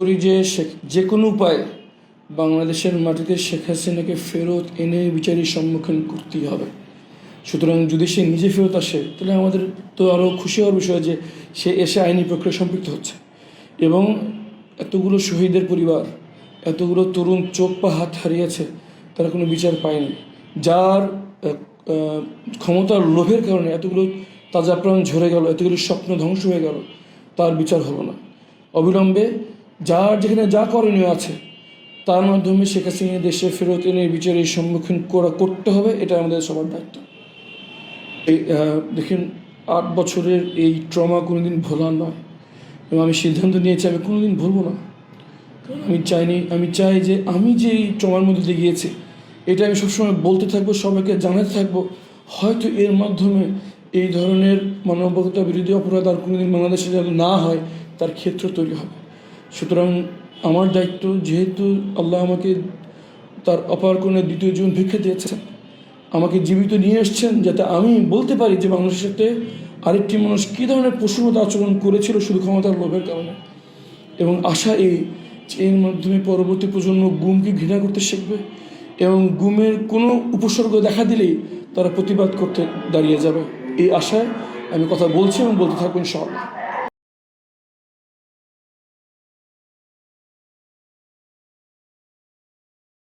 করি যে যে কোনো উপায়ে বাংলাদেশের মাটিতে শেখ হাসিনাকে ফেরত এনে বিচারের সম্মুখীন করতেই হবে। সুতরাং যদি সে নিজে ফেরত আসে তাহলে আমাদের তো আরও খুশি হওয়ার বিষয় যে সে এসে আইনি প্রক্রিয়া সম্পৃক্ত হচ্ছে এবং এতগুলো শহীদের পরিবার, এতগুলো তরুণ চোখ পা হাত হারিয়েছে, তারা কোনো বিচার পায়নি। যার ক্ষমতার লোভের কারণে এতগুলো তাজা প্রাণ ঝরে গেল, এতগুলো স্বপ্ন ধ্বংস হয়ে গেল, তার বিচার হলো না। অবিলম্বে যার যেখানে যা করণীয় আছে তার মাধ্যমে শেখ হাসিনা দেশে ফেরত এনে বিচারের সম্মুখীন করতে হবে, এটা আমাদের সবার দায়িত্ব। এই দেখুন, 8 বছরের এই ট্রমা কোনোদিন ভোলার নয় এবং আমি সিদ্ধান্ত নিয়েছি আমি কোনোদিন ভুলব না। কারণ আমি চাই যে আমি যে এই ট্রমার মধ্যে দিয়ে গিয়েছি এটা আমি সবসময় বলতে থাকবো, সবাইকে জানাতে থাকবো। হয়তো এর মাধ্যমে এই ধরনের মানবতা বিরোধী অপরাধ আর কোনোদিন বাংলাদেশে যেন না হয় তার ক্ষেত্র তৈরি হবে। সুতরাং আমার দায়িত্ব, যেহেতু আল্লাহ আমাকে তার অপার করুণে দ্বিতীয় জীবন ভিক্ষা দিয়েছেন, আমাকে জীবিত নিয়ে এসছেন যাতে আমি বলতে পারি যে বাংলাদেশের সাথে আরেকটি মানুষ কী ধরনের পশুর মতো আচরণ করেছিল শুধু ক্ষমতার লোভের কারণে। এবং আশা এই যে এর মাধ্যমে পরবর্তী প্রজন্ম গুমকে ঘৃণা করতে শিখবে এবং গুমের কোনো উপসর্গ দেখা দিলেই তারা প্রতিবাদ করতে দাঁড়িয়ে যাবে। এই আশায় আমি কথা বলছি এবং বলতে থাকবো ইনশাআল্লাহ।